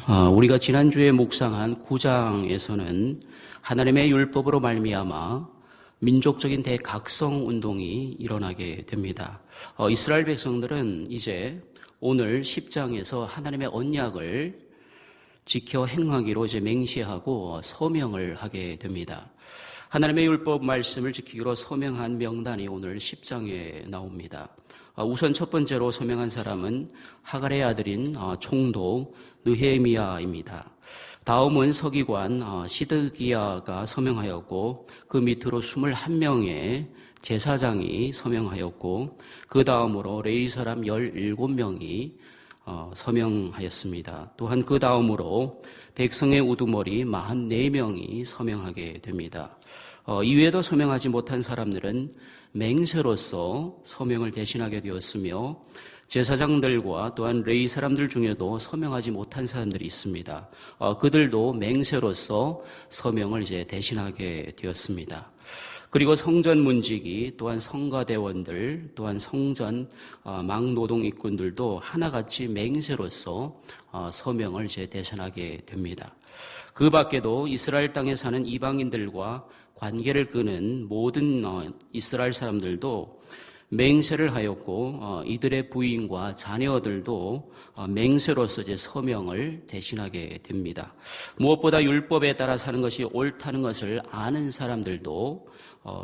우리가 지난주에 묵상한 9장에서는 하나님의 율법으로 말미암아 민족적인 대각성 운동이 일어나게 됩니다. 이스라엘 백성들은 이제 오늘 10장에서 하나님의 언약을 지켜 행하기로 이제 맹세하고 서명을 하게 됩니다. 하나님의 율법 말씀을 지키기로 서명한 명단이 오늘 10장에 나옵니다. 우선 첫 번째로 서명한 사람은 하갈의 아들인 총독 느헤미야입니다. 다음은 서기관 시드기야가 서명하였고 그 밑으로 21명의 제사장이 서명하였고 그 다음으로 레위 사람 17명이 서명하였습니다. 또한 그 다음으로 백성의 우두머리 44명이 서명하게 됩니다. 이외에도 서명하지 못한 사람들은 맹세로서 서명을 대신하게 되었으며 제사장들과 또한 레위 사람들 중에도 서명하지 못한 사람들이 있습니다. 그들도 맹세로서 서명을 이제 대신하게 되었습니다. 그리고 성전 문지기 또한 성가대원들 또한 성전 막노동 일꾼들도 하나같이 맹세로서 서명을 이제 대신하게 됩니다. 그 밖에도 이스라엘 땅에 사는 이방인들과 관계를 끄는 모든 이스라엘 사람들도 맹세를 하였고 이들의 부인과 자녀들도 맹세로서 이제 서명을 대신하게 됩니다. 무엇보다 율법에 따라 사는 것이 옳다는 것을 아는 사람들도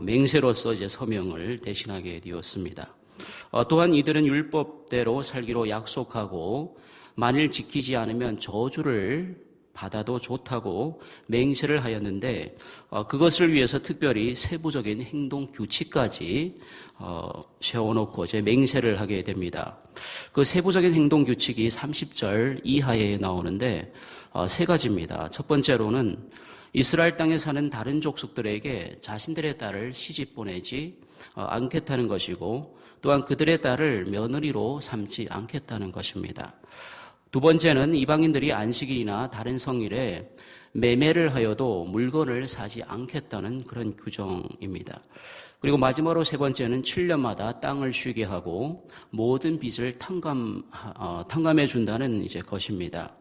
맹세로서 이제 서명을 대신하게 되었습니다. 또한 이들은 율법대로 살기로 약속하고 만일 지키지 않으면 저주를 받아도 좋다고 맹세를 하였는데 그것을 위해서 특별히 세부적인 행동 규칙까지 세워놓고 이제 맹세를 하게 됩니다. 그 세부적인 행동 규칙이 30절 이하에 나오는데 세 가지입니다. 첫 번째로는 이스라엘 땅에 사는 다른 족속들에게 자신들의 딸을 시집 보내지 않겠다는 것이고 또한 그들의 딸을 며느리로 삼지 않겠다는 것입니다. 두 번째는 이방인들이 안식일이나 다른 성일에 매매를 하여도 물건을 사지 않겠다는 그런 규정입니다. 그리고 마지막으로 세 번째는 7년마다 땅을 쉬게 하고 모든 빚을 탕감해 준다는 이제 것입니다.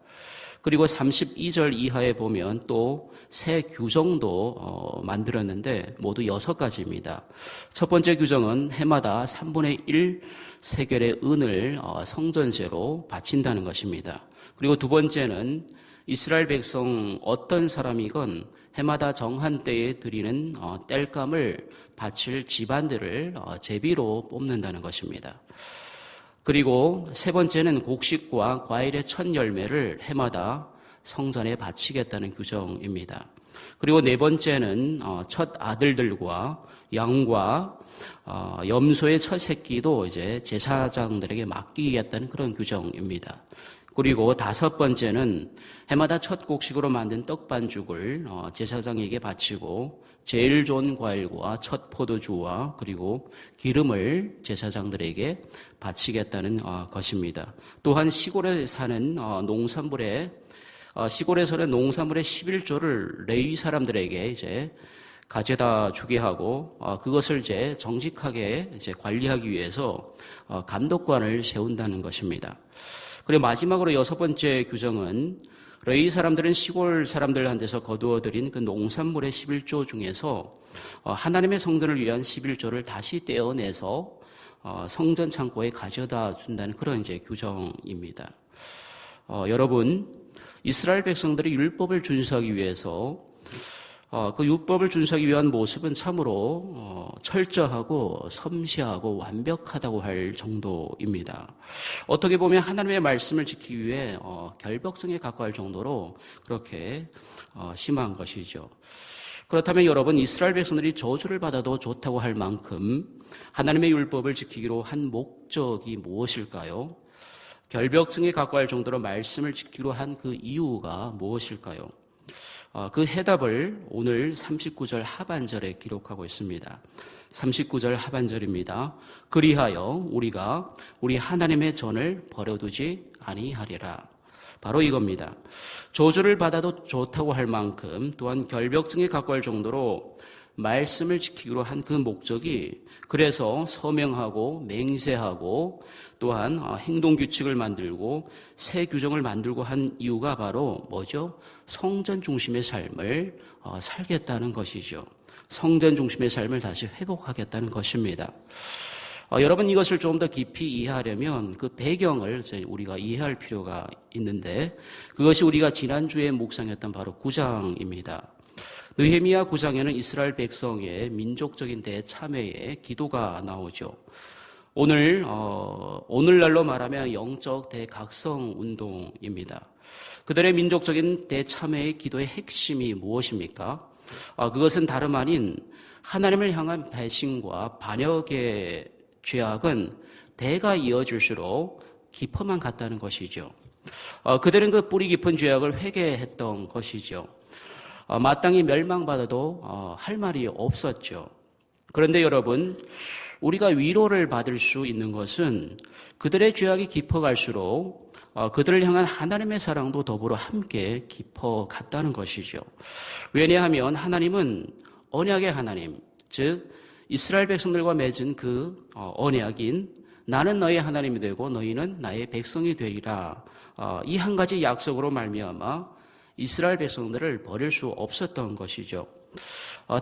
그리고 32절 이하에 보면 또 새 규정도 만들었는데 모두 6가지입니다. 첫 번째 규정은 해마다 3분의 1 세겔의 은을 성전세로 바친다는 것입니다. 그리고 두 번째는 이스라엘 백성 어떤 사람이건 해마다 정한 때에 드리는 땔감을 바칠 집안들을 제비로 뽑는다는 것입니다. 그리고 세 번째는 곡식과 과일의 첫 열매를 해마다 성전에 바치겠다는 규정입니다. 그리고 네 번째는 첫 아들들과 양과 염소의 첫 새끼도 이제 제사장들에게 맡기겠다는 그런 규정입니다. 그리고 다섯 번째는 해마다 첫 곡식으로 만든 떡반죽을 제사장에게 바치고 제일 좋은 과일과 첫 포도주와 그리고 기름을 제사장들에게 바치겠다는 것입니다. 또한 시골에 사는 시골에서는 농산물의 11조를 레위 사람들에게 이제 가져다 주게 하고 그것을 이제 정직하게 이제 관리하기 위해서 감독관을 세운다는 것입니다. 그리고 마지막으로 6번째 규정은 레위 사람들은 시골 사람들한테서 거두어들인 그 농산물의 11조 중에서 하나님의 성전을 위한 11조를 다시 떼어내서 성전 창고에 가져다 준다는 그런 이제 규정입니다. 여러분, 이스라엘 백성들이 율법을 준수하기 위해서 그 율법을 준수하기 위한 모습은 참으로 철저하고 섬세하고 완벽하다고 할 정도입니다. 어떻게 보면 하나님의 말씀을 지키기 위해 결벽증에 가까울 정도로 그렇게 심한 것이죠. 그렇다면 여러분, 이스라엘 백성들이 저주를 받아도 좋다고 할 만큼 하나님의 율법을 지키기로 한 목적이 무엇일까요? 결벽증에 가까울 정도로 말씀을 지키기로 한 그 이유가 무엇일까요? 그 해답을 오늘 39절 하반절에 기록하고 있습니다. 39절 하반절입니다. 그리하여 우리가 우리 하나님의 전을 버려두지 아니하리라. 바로 이겁니다. 저주를 받아도 좋다고 할 만큼 또한 결벽증에 가까울 정도로 말씀을 지키기로 한 그 목적이 그래서 서명하고 맹세하고 또한 행동규칙을 만들고 새 규정을 만들고 한 이유가 바로 뭐죠? 성전 중심의 삶을 살겠다는 것이죠. 성전 중심의 삶을 다시 회복하겠다는 것입니다. 여러분 이것을 좀 더 깊이 이해하려면 그 배경을 우리가 이해할 필요가 있는데 그것이 우리가 지난주에 묵상했던 바로 9장입니다. 느헤미야 9장에는 이스라엘 백성의 민족적인 대참회의 기도가 나오죠. 오늘날로 말하면 영적 대각성 운동입니다. 그들의 민족적인 대참회의 기도의 핵심이 무엇입니까? 그것은 다름 아닌 하나님을 향한 배신과 반역의 죄악은 대가 이어질수록 깊어만 갔다는 것이죠. 그들은 그 뿌리 깊은 죄악을 회개했던 것이죠. 마땅히 멸망받아도 할 말이 없었죠. 그런데 여러분, 우리가 위로를 받을 수 있는 것은 그들의 죄악이 깊어갈수록 그들을 향한 하나님의 사랑도 더불어 함께 깊어갔다는 것이죠. 왜냐하면 하나님은 언약의 하나님, 즉 이스라엘 백성들과 맺은 그 언약인 나는 너의 하나님이 되고 너희는 나의 백성이 되리라. 이 한 가지 약속으로 말미암아 이스라엘 백성들을 버릴 수 없었던 것이죠.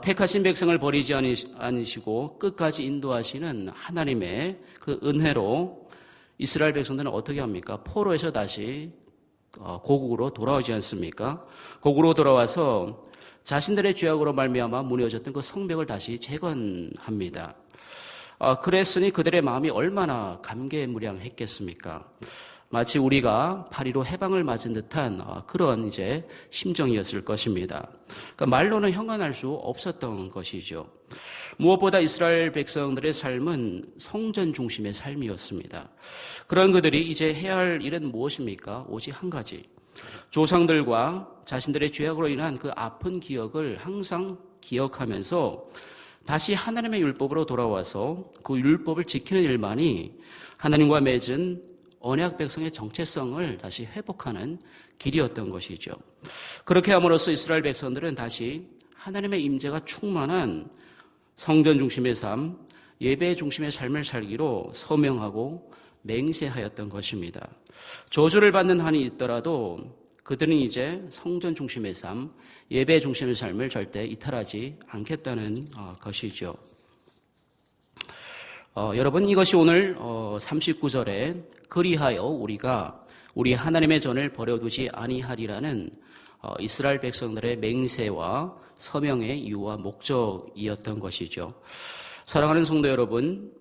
택하신 백성을 버리지 않으시고 끝까지 인도하시는 하나님의 그 은혜로 이스라엘 백성들은 어떻게 합니까? 포로에서 다시 고국으로 돌아오지 않습니까? 고국으로 돌아와서 자신들의 죄악으로 말미암아 무너졌던 그 성벽을 다시 재건합니다. 그랬으니 그들의 마음이 얼마나 감개무량했겠습니까? 마치 우리가 파리로 해방을 맞은 듯한 그런 이제 심정이었을 것입니다. 그러니까 말로는 형언할 수 없었던 것이죠. 무엇보다 이스라엘 백성들의 삶은 성전 중심의 삶이었습니다. 그런 그들이 이제 해야 할 일은 무엇입니까? 오직 한 가지. 조상들과 자신들의 죄악으로 인한 그 아픈 기억을 항상 기억하면서 다시 하나님의 율법으로 돌아와서 그 율법을 지키는 일만이 하나님과 맺은 언약 백성의 정체성을 다시 회복하는 길이었던 것이죠. 그렇게 함으로써 이스라엘 백성들은 다시 하나님의 임재가 충만한 성전 중심의 삶, 예배 중심의 삶을 살기로 서명하고 맹세하였던 것입니다. 저주를 받는 한이 있더라도 그들은 이제 성전 중심의 삶, 예배 중심의 삶을 절대 이탈하지 않겠다는 것이죠. 여러분 이것이 오늘 39절에 그리하여 우리가 우리 하나님의 전을 버려두지 아니하리라는 이스라엘 백성들의 맹세와 서명의 이유와 목적이었던 것이죠. 사랑하는 성도 여러분,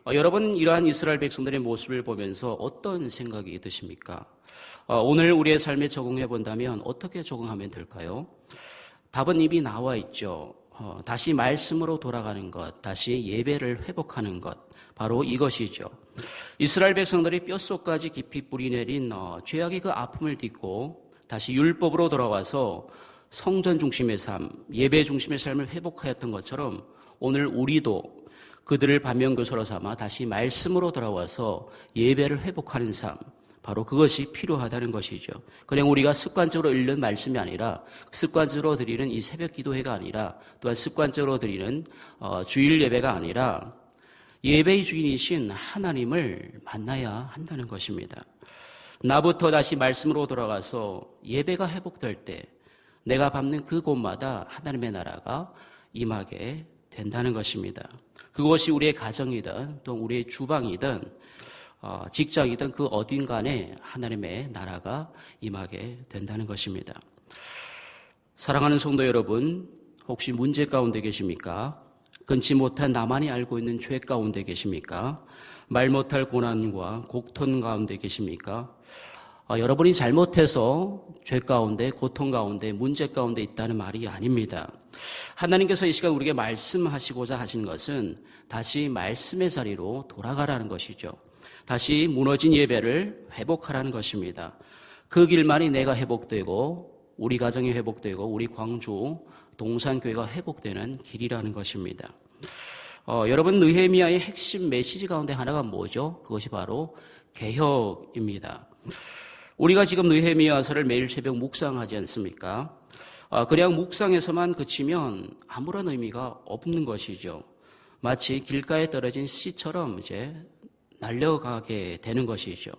여러분 이러한 이스라엘 백성들의 모습을 보면서 어떤 생각이 드십니까? 오늘 우리의 삶에 적용해 본다면 어떻게 적용하면 될까요? 답은 이미 나와 있죠. 다시 말씀으로 돌아가는 것, 다시 예배를 회복하는 것, 바로 이것이죠. 이스라엘 백성들이 뼛속까지 깊이 뿌리내린 죄악의 그 아픔을 딛고 다시 율법으로 돌아와서 성전 중심의 삶, 예배 중심의 삶을 회복하였던 것처럼 오늘 우리도 그들을 반면교사로 삼아 다시 말씀으로 돌아와서 예배를 회복하는 삶, 바로 그것이 필요하다는 것이죠. 그냥 우리가 습관적으로 읽는 말씀이 아니라 습관적으로 드리는 이 새벽 기도회가 아니라 또한 습관적으로 드리는 주일 예배가 아니라 예배의 주인이신 하나님을 만나야 한다는 것입니다. 나부터 다시 말씀으로 돌아가서 예배가 회복될 때 내가 밟는 그곳마다 하나님의 나라가 임하게 된다는 것입니다. 그것이 우리의 가정이든 또 우리의 주방이든 직장이든 그 어딘간에 하나님의 나라가 임하게 된다는 것입니다. 사랑하는 성도 여러분, 혹시 문제 가운데 계십니까? 끊지 못한 나만이 알고 있는 죄 가운데 계십니까? 말 못할 고난과 곡통 가운데 계십니까? 여러분이 잘못해서 죄 가운데, 고통 가운데, 문제 가운데 있다는 말이 아닙니다. 하나님께서 이 시간 우리에게 말씀하시고자 하신 것은 다시 말씀의 자리로 돌아가라는 것이죠. 다시 무너진 예배를 회복하라는 것입니다. 그 길만이 내가 회복되고 우리 가정이 회복되고 우리 광주 동산교회가 회복되는 길이라는 것입니다. 여러분 느헤미야의 핵심 메시지 가운데 하나가 뭐죠? 그것이 바로 개혁입니다. 우리가 지금 느헤미야서를 매일 새벽 묵상하지 않습니까? 그냥 묵상에서만 그치면 아무런 의미가 없는 것이죠. 마치 길가에 떨어진 씨처럼 이제 날려가게 되는 것이죠.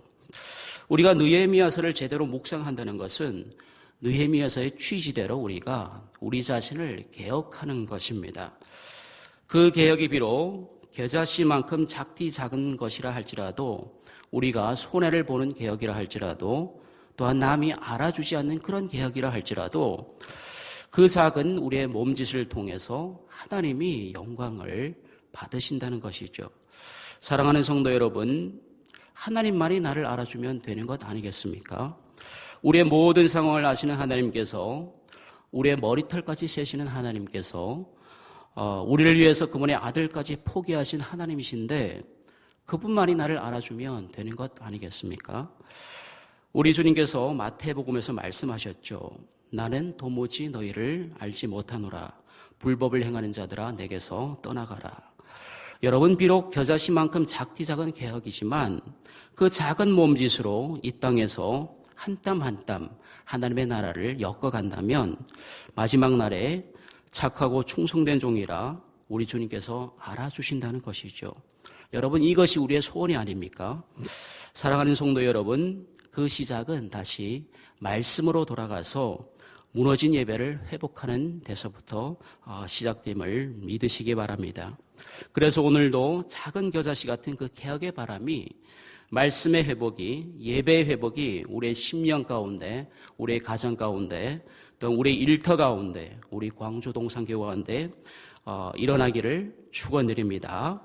우리가 느헤미야서를 제대로 묵상한다는 것은 느헤미야서의 취지대로 우리가 우리 자신을 개혁하는 것입니다. 그 개혁이 비록 겨자씨만큼 작디 작은 것이라 할지라도, 우리가 손해를 보는 개혁이라 할지라도, 또한 남이 알아주지 않는 그런 개혁이라 할지라도 그 작은 우리의 몸짓을 통해서 하나님이 영광을 받으신다는 것이죠. 사랑하는 성도 여러분, 하나님만이 나를 알아주면 되는 것 아니겠습니까? 우리의 모든 상황을 아시는 하나님께서, 우리의 머리털까지 세시는 하나님께서, 우리를 위해서 그분의 아들까지 포기하신 하나님이신데 그분만이 나를 알아주면 되는 것 아니겠습니까? 우리 주님께서 마태복음에서 말씀하셨죠. 나는 도무지 너희를 알지 못하노라. 불법을 행하는 자들아 내게서 떠나가라. 여러분, 비록 겨자씨만큼 작디 작은 개혁이지만 그 작은 몸짓으로 이 땅에서 한 땀 한 땀 하나님의 나라를 엮어간다면 마지막 날에 착하고 충성된 종이라 우리 주님께서 알아주신다는 것이죠. 여러분, 이것이 우리의 소원이 아닙니까? 사랑하는 성도 여러분, 그 시작은 다시 말씀으로 돌아가서 무너진 예배를 회복하는 데서부터 시작됨을 믿으시기 바랍니다. 그래서 오늘도 작은 겨자씨 같은 그 개혁의 바람이, 말씀의 회복이, 예배의 회복이 우리의 심령 가운데, 우리의 가정 가운데, 또 우리의 일터 가운데, 우리 광주 동산교회 가운데 일어나기를 축원드립니다.